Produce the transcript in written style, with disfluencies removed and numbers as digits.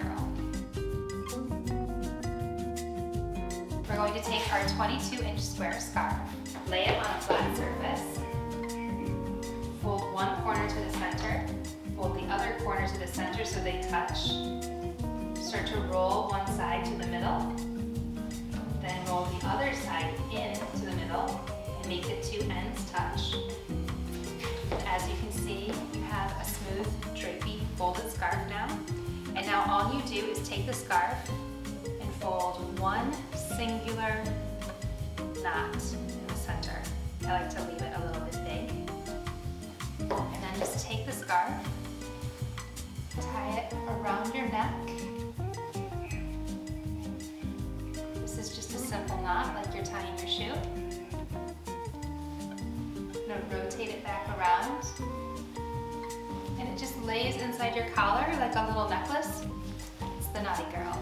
Girl. We're going to take our 22-inch square scarf, lay it on a flat surface, fold one corner to the center, fold the other corner to the center so they touch. Start to roll one side to the middle, then roll the other side in to the middle and make the two ends touch. As you can see, you have a smooth, drapey, folded scarf now. And now all you do is take the scarf and fold one singular knot in the center. I like to leave it a little bit big. And then just take the scarf, tie it around your neck. This is just a simple knot like you're tying your shoe. Now rotate it back around. And it just lays inside your collar like a little necklace. It's the Knotty Girl.